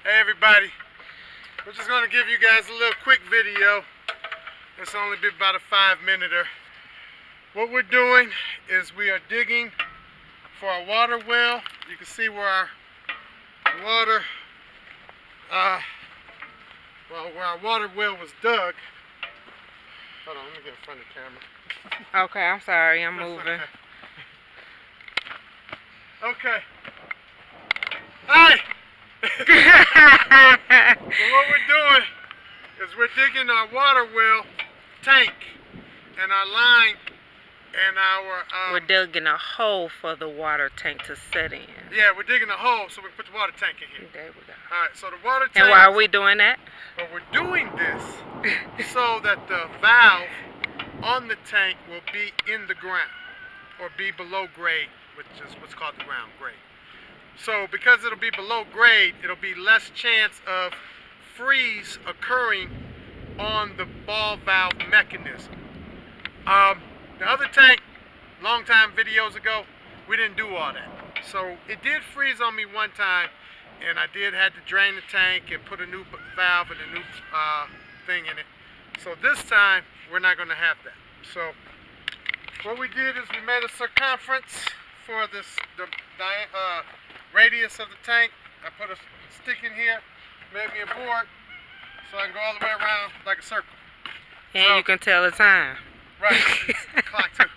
Hey everybody, we're just going to give you guys a little quick video. It's only been about a 5-minute. What we're doing is we are digging for a water well. You can see where our water well was dug. Hold on, let me get in front of the camera. Okay, I'm sorry, I'm That's moving. Okay. Hi! So what we're doing is we're digging our water well tank and our line and our We're digging a hole for the water tank to set in. yeah, we're digging a hole so we can put the water tank in here. There we go. Alright, so the water tank. And why are we doing that? Well, we're doing this so that the valve on the tank will be in the ground or be below grade, which is what's called the ground grade. So because it'll be below grade, it'll be less chance of freeze occurring on the ball valve mechanism. The other tank, long time videos ago, we didn't do all that. So it did freeze on me one time, and I did have to drain the tank and put a new valve and a new thing in it. So this time, we're not going to have that. So what we did is we made a circumference for the radius of the tank. I put a stick in here, made me a board, so I can go all the way around like a circle. And So, you can tell the time. right, it's the clock too.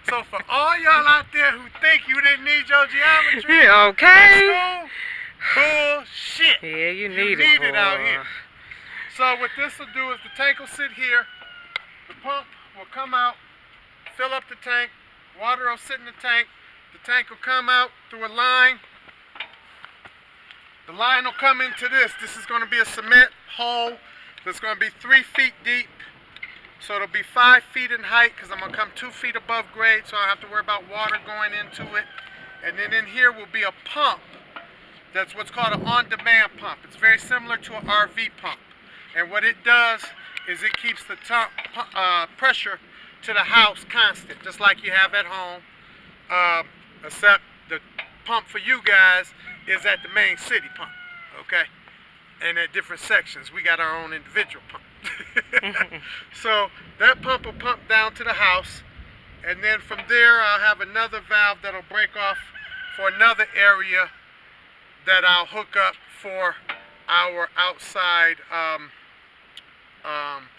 So for all y'all out there who think you didn't need your geometry, Okay. no bullshit. Yeah, you need it out here. So what this will do is the tank will sit here, the pump will come out, fill up the tank, water will sit in the tank will come out through a line. The line will come into this. This is going to be a cement hole that's going to be 3 feet deep. So it'll be 5 feet in height because I'm going to come 2 feet above grade, so I don't have to worry about water going into it. And then in here will be a pump. That's what's called an on-demand pump. It's very similar to an RV pump. And what it does is it keeps the pressure to the house constant, just like you have at home. Except the pump for you guys is at the main city pump, okay? And at different sections, we got our own individual pump. So that pump will pump down to the house, and then from there I'll have another valve that'll break off for another area that I'll hook up for our outside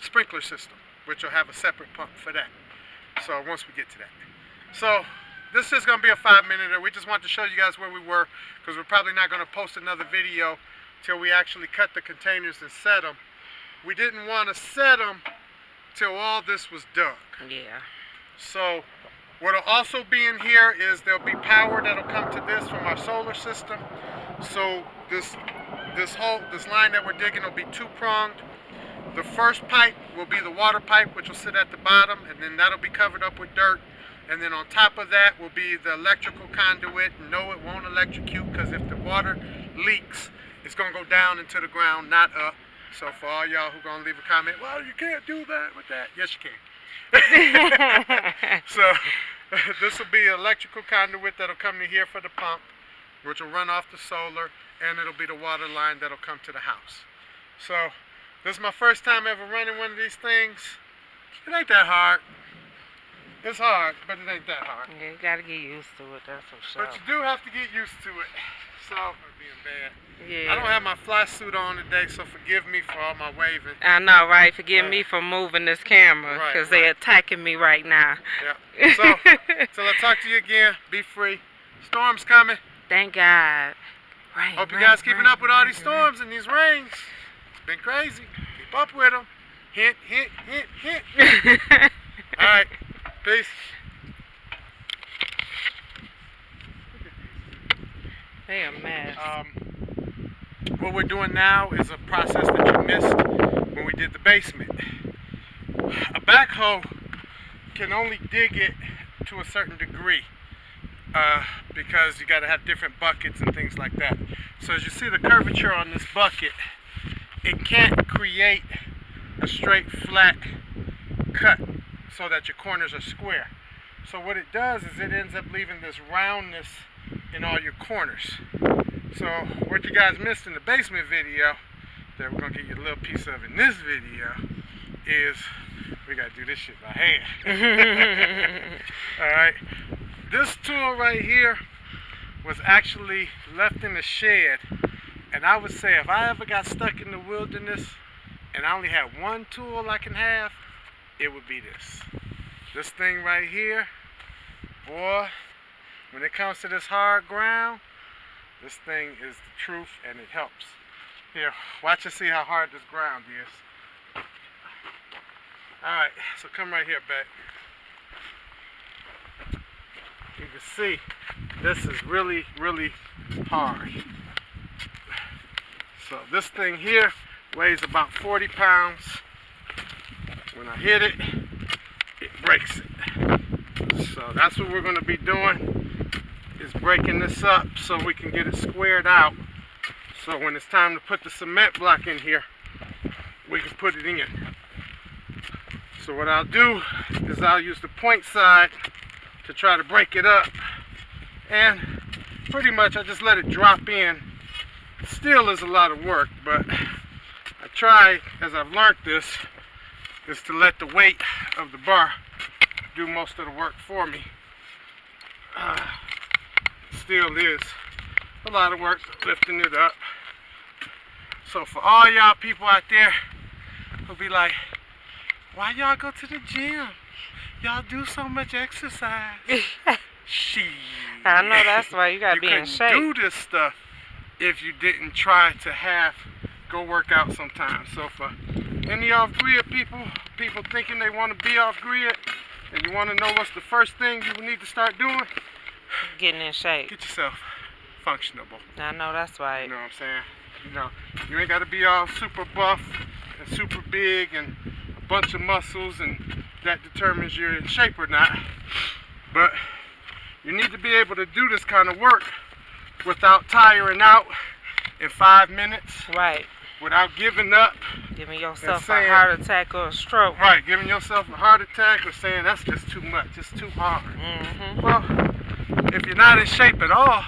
sprinkler system, which will have a separate pump for that. So once we get to that. So this is going to be a 5-minute. We just want to show you guys where we were, because we're probably not going to post another video till we actually cut the containers and set them. We didn't want to set them till all this was dug. Yeah. So what'll also be in here is there'll be power that'll come to this from our solar system. So this line that we're digging will be 2-pronged. The first pipe will be the water pipe, which will sit at the bottom, and then that'll be covered up with dirt. And then on top of that will be the electrical conduit. No, it won't electrocute, because if the water leaks, it's going to go down into the ground, not up. So for all y'all who are going to leave a comment, well, you can't do that with that. Yes, you can. So this will be an electrical conduit that'll come to here for the pump, which will run off the solar, and it'll be the water line that'll come to the house. So this is my first time ever running one of these things. It ain't that hard. It's hard, but it ain't that hard. Yeah, you gotta get used to it, that's for sure. But you do have to get used to it. So, being bad. Yeah. I don't have my fly suit on today, so forgive me for all my waving. I know, right? Forgive me for moving this camera, Right, because they're attacking me right now. Yeah. So, till I talk to you again, be free. Storm's coming. Thank God. Right. Hope you guys keeping up with all these storms and these rains. It's been crazy. Keep up with them. Hint, hint, hint, hint. All right. Peace. They a mess. What we're doing now is a process that you missed when we did the basement. A backhoe can only dig it to a certain degree because you got to have different buckets and things like that. So as you see the curvature on this bucket, it can't create a straight flat cut so that your corners are square. So what it does is it ends up leaving this roundness in all your corners. So what you guys missed in the basement video that we're gonna give you a little piece of in this video is we gotta do this shit by hand. Alright. This tool right here was actually left in the shed, and I would say if I ever got stuck in the wilderness and I only had one tool I can have, it would be this. This thing right here, boy, when it comes to this hard ground, this thing is the truth and it helps. Here, watch and see how hard this ground is. Alright, so come right here, back. You can see this is really, really hard. So this thing here weighs about 40 pounds. When I hit it, it breaks it. So that's what we're going to be doing, is breaking this up so we can get it squared out. So when it's time to put the cement block in here, we can put it in. So what I'll do is I'll use the point side to try to break it up, and pretty much I just let it drop in. Still is a lot of work, but I try, as I've learned this, is to let the weight of the bar do most of the work for me. Still is a lot of work lifting it up. So for all y'all people out there who'll be like, why y'all go to the gym? Y'all do so much exercise. Shit. I know, that's why you gotta be in shape. You couldn't do this stuff if you didn't try to go work out sometimes. So for any off-grid people thinking they want to be off-grid, and you want to know what's the first thing you need to start doing? Getting in shape. Get yourself functionable. I know, that's right. You know what I'm saying? You know, you ain't got to be all super buff and super big and a bunch of muscles, and that determines you're in shape or not. But you need to be able to do this kind of work without tiring out in 5 minutes. Right. Without giving up. Giving yourself a heart attack or a stroke. Right, giving yourself a heart attack or saying that's just too much, it's too hard. Mm-hmm. Well, if you're not in shape at all,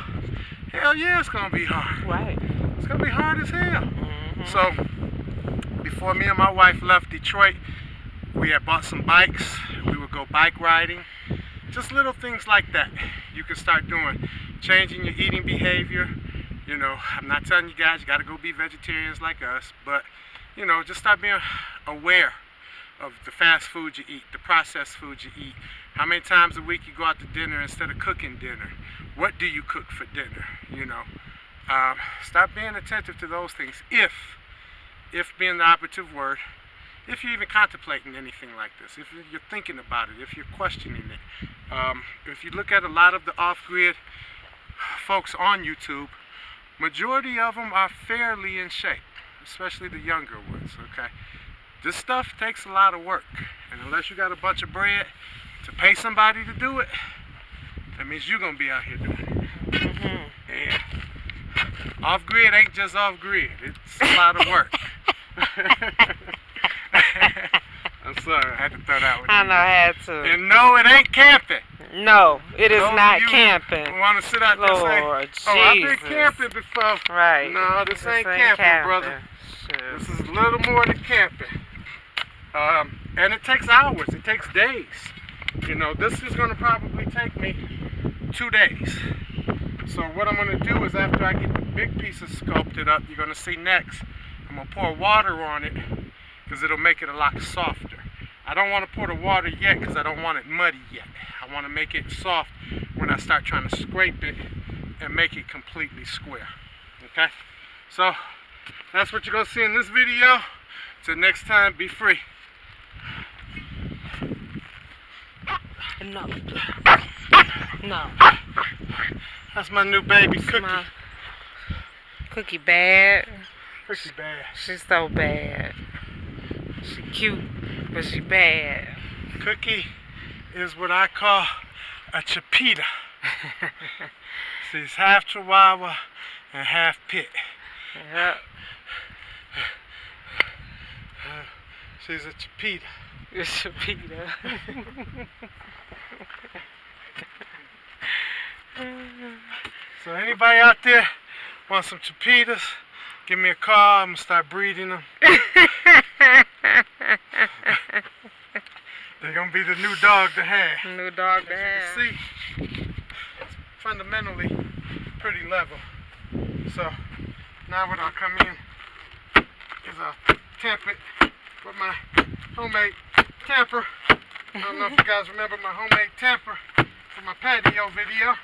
hell yeah, it's going to be hard. Right. It's going to be hard as hell. Mm-hmm. So, before me and my wife left Detroit, we had bought some bikes. We would go bike riding. Just little things like that you can start doing. Changing your eating behavior. You know, I'm not telling you guys you got to go be vegetarians like us, but, you know, just start being aware of the fast food you eat, the processed food you eat. How many times a week you go out to dinner instead of cooking dinner? What do you cook for dinner? You know, stop being attentive to those things. If being the operative word, if you're even contemplating anything like this, if you're thinking about it, if you're questioning it. If you look at a lot of the off-grid folks on YouTube, majority of them are fairly in shape, especially the younger ones, okay? This stuff takes a lot of work, and unless you got a bunch of bread to pay somebody to do it, that means you're going to be out here doing it. Mm-hmm. And off-grid ain't just off-grid. It's a lot of work. I'm sorry, I had to throw that one in. I know, I had to. And no, it ain't camping. No, it is not camping. Want to sit out there and say, Lord Jesus. oh, I've been camping before. Right. No, this ain't camping, brother. Sure. This is a little more than camping. And it takes hours. It takes days. You know, this is going to probably take me 2 days. So what I'm going to do is after I get the big pieces sculpted up, you're going to see next, I'm going to pour water on it because it'll make it a lot softer. I don't want to pour the water yet because I don't want it muddy yet. I want to make it soft when I start trying to scrape it and make it completely square. Okay? So, that's what you're going to see in this video. Till next time, be free. No. No. That's my new baby, Cookie. Cookie bad. Cookie bad. She's so bad. She cute, but she bad. Cookie is what I call a chipita. She's half Chihuahua and half pit. Yep. She's a chipita. A chipita. So anybody out there Want some chapitas? Give me a call. I'm going to start breeding them. They're going to be the new dog to have. New dog to have. As you can see, it's fundamentally pretty level. So now what I'll come in is I'll tamp it with my homemade tamper. I don't know if you guys remember my homemade tamper from my patio video.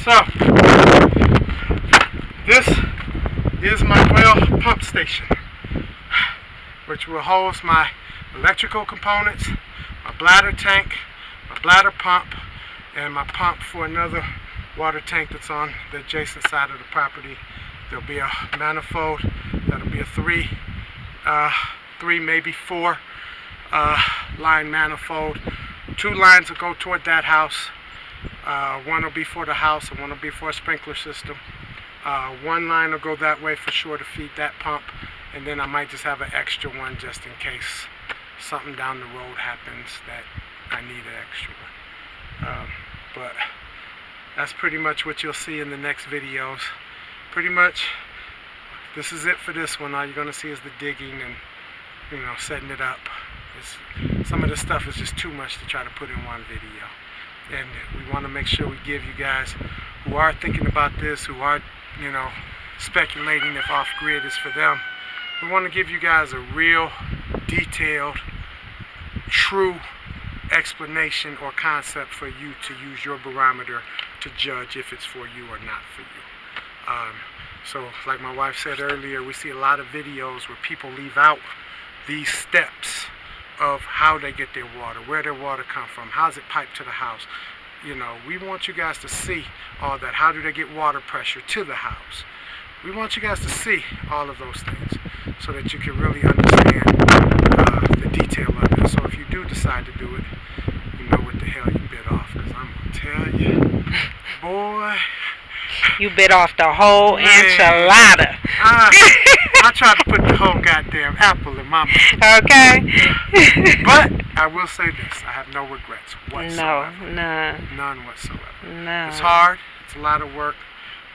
So, this is my well pump station, which will host my electrical components, my bladder tank, my bladder pump, and my pump for another water tank that's on the adjacent side of the property. There'll be a manifold that'll be a three, maybe four line manifold. 2 lines will go toward that house. One will be for the house and one will be for a sprinkler system. 1 line will go that way for sure to feed that pump, and then I might just have an extra one just in case something down the road happens that I need an extra one. But that's pretty much what you'll see in the next videos. Pretty much this is it for this one. All you're going to see is the digging and, you know, setting it up. Some of this stuff is just too much to try to put in one video. And we want to make sure we give you guys who are thinking about this, who are, you know, speculating if off-grid is for them, we want to give you guys a real detailed, true explanation or concept for you to use your barometer to judge if it's for you or not for you. So like my wife said earlier, we see a lot of videos where people leave out these steps of how they get their water, where their water come from, how's it piped to the house. You know, we want you guys to see all that. How do they get water pressure to the house? We want you guys to see all of those things so that you can really understand the detail of it. So if you do decide to do it, you know what the hell you bit off, because I'm going to tell you, boy. You bit off the whole enchilada. I tried to put the whole goddamn apple in my mouth. Okay. But I will say this, I have no regrets whatsoever. No, none. None whatsoever. No. It's hard, it's a lot of work,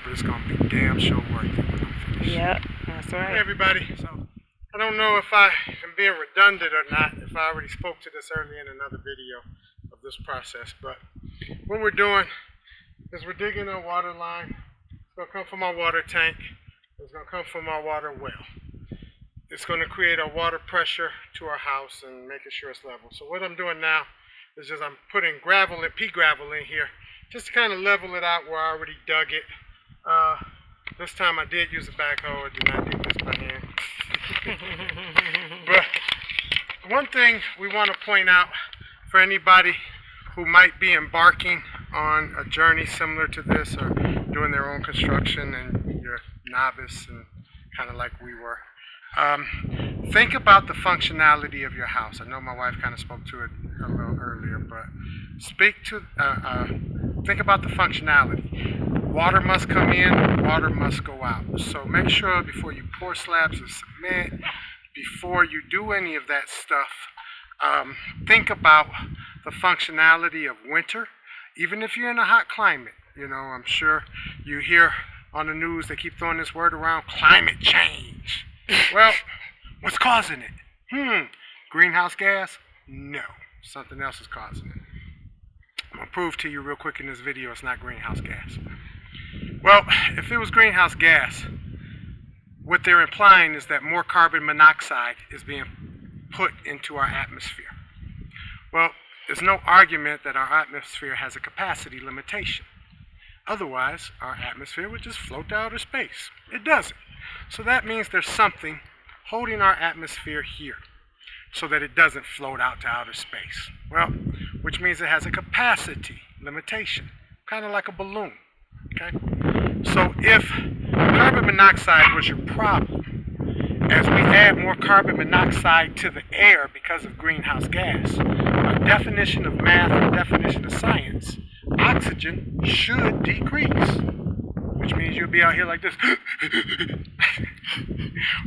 but it's going to be damn sure worth it when I'm finished. Yep, that's right. Hey everybody, so I don't know if I am being redundant or not, if I already spoke to this earlier in another video of this process, but what we're doing is we're digging a water line. It's going to come from our water tank. It's going to come from our water well. It's going to create a water pressure to our house and making sure it's level. So what I'm doing now is just I'm putting gravel and pea gravel in here just to kind of level it out where I already dug it. This time I did use a backhoe. I did not dig this by hand. But one thing we want to point out for anybody who might be embarking on a journey similar to this or doing their own construction and you're novice and kind of like we were, think about the functionality of your house. I know my wife kind of spoke to it a little earlier, but think about the functionality. Water must come in, water must go out. So make sure before you pour slabs of cement, before you do any of that stuff, think about the functionality of winter. Even if you're in a hot climate, you know, I'm sure you hear on the news they keep throwing this word around, climate change. Well, what's causing it? Greenhouse gas? No, something else is causing it. I'm going to prove to you real quick in this video it's not greenhouse gas. Well, if it was greenhouse gas, what they're implying is that more carbon monoxide is being put into our atmosphere. Well, there's no argument that our atmosphere has a capacity limitation. Otherwise, our atmosphere would just float to outer space. It doesn't. So that means there's something holding our atmosphere here so that it doesn't float out to outer space. Well, which means it has a capacity limitation, kind of like a balloon. Okay? So if carbon monoxide was your problem, as we add more carbon monoxide to the air because of greenhouse gas, by definition of math and definition of science, oxygen should decrease, which means you'll be out here like this.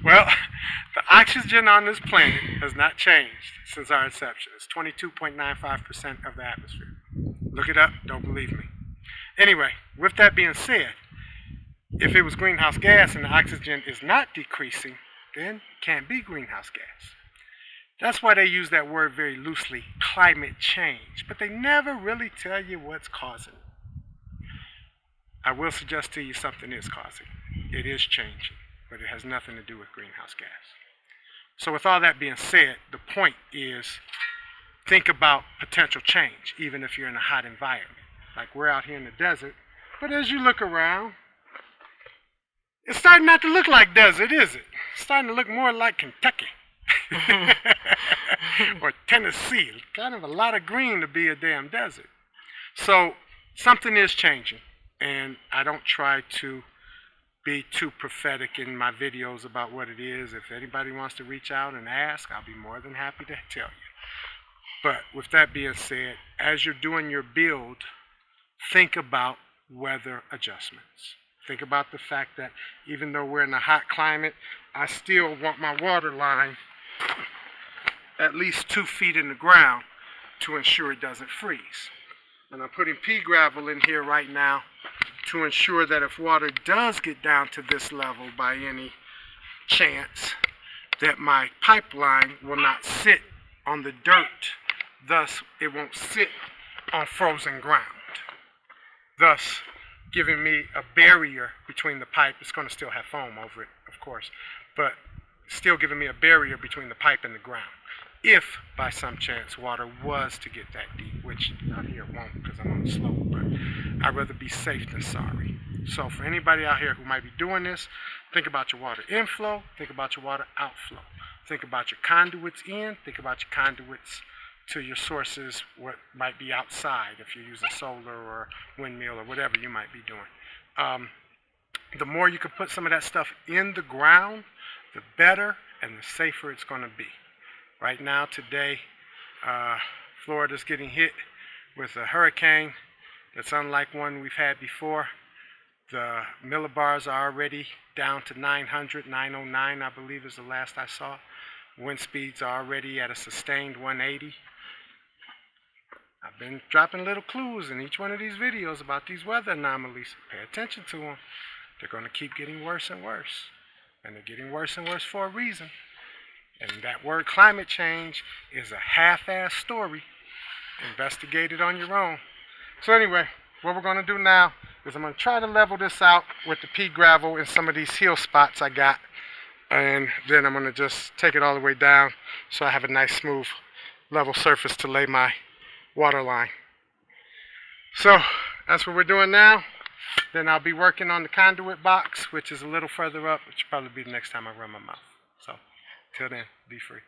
Well, the oxygen on this planet has not changed since our inception. It's 22.95% of the atmosphere. Look it up. Don't believe me. Anyway, with that being said, if it was greenhouse gas and the oxygen is not decreasing, then it can't be greenhouse gas. That's why they use that word very loosely, climate change, but they never really tell you what's causing it. I will suggest to you something is causing it. It is changing, but it has nothing to do with greenhouse gas. So with all that being said, the point is think about potential change, even if you're in a hot environment. Like we're out here in the desert, but as you look around, it's starting not to look like desert, is it? It's starting to look more like Kentucky. Or Tennessee. Kind of a lot of green to be a damn desert. So something is changing, and I don't try to be too prophetic in my videos about what it is. If anybody wants to reach out and ask, I'll be more than happy to tell you. But with that being said, as you're doing your build, think about weather adjustments. Think about the fact that even though we're in a hot climate, I still want my water line at least 2 feet in the ground to ensure it doesn't freeze. And I'm putting pea gravel in here right now to ensure that if water does get down to this level by any chance, that my pipeline will not sit on the dirt. Thus, it won't sit on frozen ground. Thus, giving me a barrier between the pipe. It's going to still have foam over it, of course, but still giving me a barrier between the pipe and the ground. If, by some chance, water was to get that deep, which out here it won't because I'm on the slope, but I'd rather be safe than sorry. So for anybody out here who might be doing this, think about your water inflow, think about your water outflow. Think about your conduits in, think about your conduits to your sources, what might be outside if you're using solar or windmill or whatever you might be doing. The more you can put some of that stuff in the ground, the better and the safer it's going to be. Right now, today, Florida's getting hit with a hurricane that's unlike one we've had before. The millibars are already down to 900, 909, I believe is the last I saw. Wind speeds are already at a sustained 180. I've been dropping little clues in each one of these videos about these weather anomalies. Pay attention to them. They're going to keep getting worse and worse. And they're getting worse and worse for a reason. And that word climate change is a half-assed story. Investigate it on your own. So anyway, what we're going to do now is I'm going to try to level this out with the pea gravel in some of these hill spots I got. And then I'm going to just take it all the way down so I have a nice smooth level surface to lay my water line. So that's what we're doing now. Then I'll be working on the conduit box, which is a little further up, which will probably be the next time I run my mouth. So till then, be free.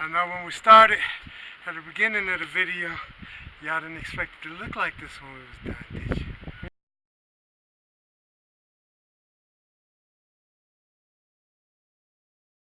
I know when we started at the beginning of the video, Y'all didn't expect it to look like this when we was done, did you?